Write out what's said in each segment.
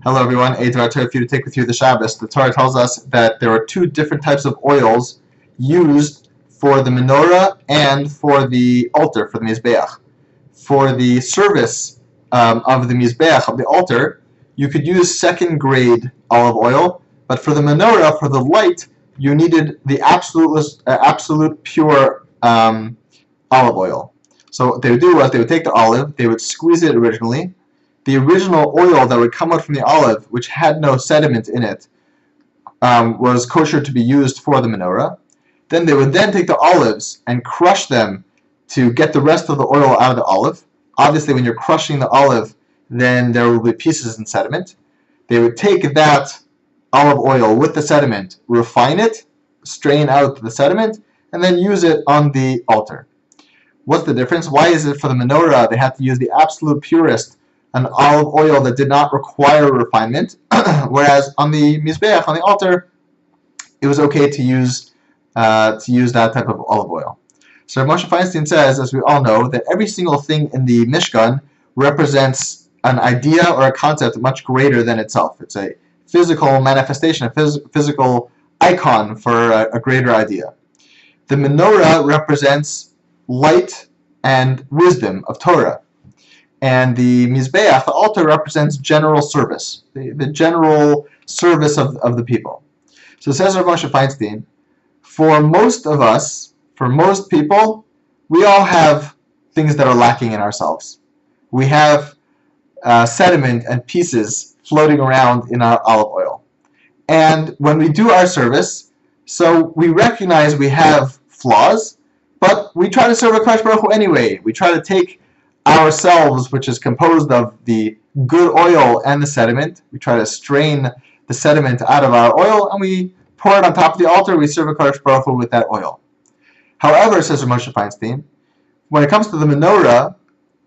Hello everyone, a Torah for you to take with you the Shabbos. The Torah tells us that there are two different types of oils used for the menorah and for the altar, for the Mizbeach. For the service of the Mizbeach, of the altar, you could use second grade olive oil, but for the menorah, for the light, you needed the absolute pure olive oil. So what they would do was they would take the olive, they would squeeze it originally. The original oil that would come out from the olive, which had no sediment in it, was kosher to be used for the menorah. Then they would then take the olives and crush them to get the rest of the oil out of the olive. Obviously, when you're crushing the olive, then there will be pieces and sediment. They would take that olive oil with the sediment, refine it, strain out the sediment, and then use it on the altar. What's the difference? Why is it for the menorah they had to use the absolute purest, an olive oil that did not require refinement, whereas on the Mizbeach, on the altar, it was okay to use that type of olive oil. So Moshe Feinstein says, as we all know, that every single thing in the Mishkan represents an idea or a concept much greater than itself. It's a physical manifestation, a physical icon for a greater idea. The menorah represents light and wisdom of Torah. And the Mizbeach, the altar, represents general service, the general service of the people. So says Rav Moshe Feinstein, for most of us, for most people, we all have things that are lacking in ourselves. We have sediment and pieces floating around in our olive oil. And when we do our service, so we recognize we have flaws, but we try to serve HaKadosh Baruch Hu anyway. We try to take ourselves, which is composed of the good oil and the sediment. We try to strain the sediment out of our oil, and we pour it on top of the altar. We serve HaKadosh Baruch Hu with that oil. However, says Moshe Feinstein, when it comes to the menorah,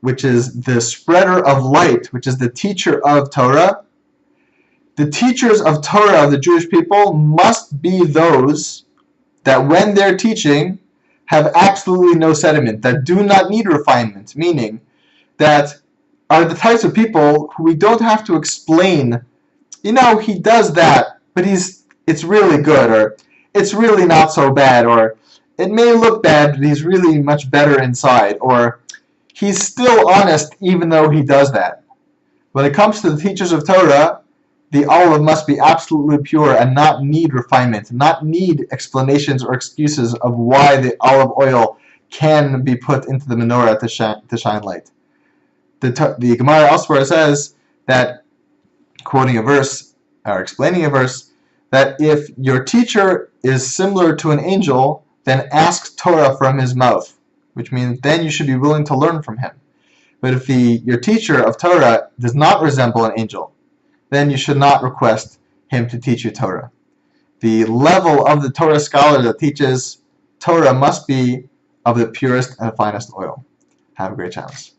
which is the spreader of light, which is the teacher of Torah, the teachers of Torah of the Jewish people must be those that when they're teaching have absolutely no sediment, that do not need refinement, meaning that are the types of people who we don't have to explain, he does that, but it's really good, or it's really not so bad, or it may look bad, but he's really much better inside, or he's still honest even though he does that. When it comes to the teachers of Torah, the olive must be absolutely pure and not need refinement, not need explanations or excuses of why the olive oil can be put into the menorah to shine light. The Gemara elsewhere says that, quoting a verse, or explaining a verse, that if your teacher is similar to an angel, then ask Torah from his mouth, which means then you should be willing to learn from him. But if your teacher of Torah does not resemble an angel, then you should not request him to teach you Torah. The level of the Torah scholar that teaches Torah must be of the purest and finest oil. Have a great chance.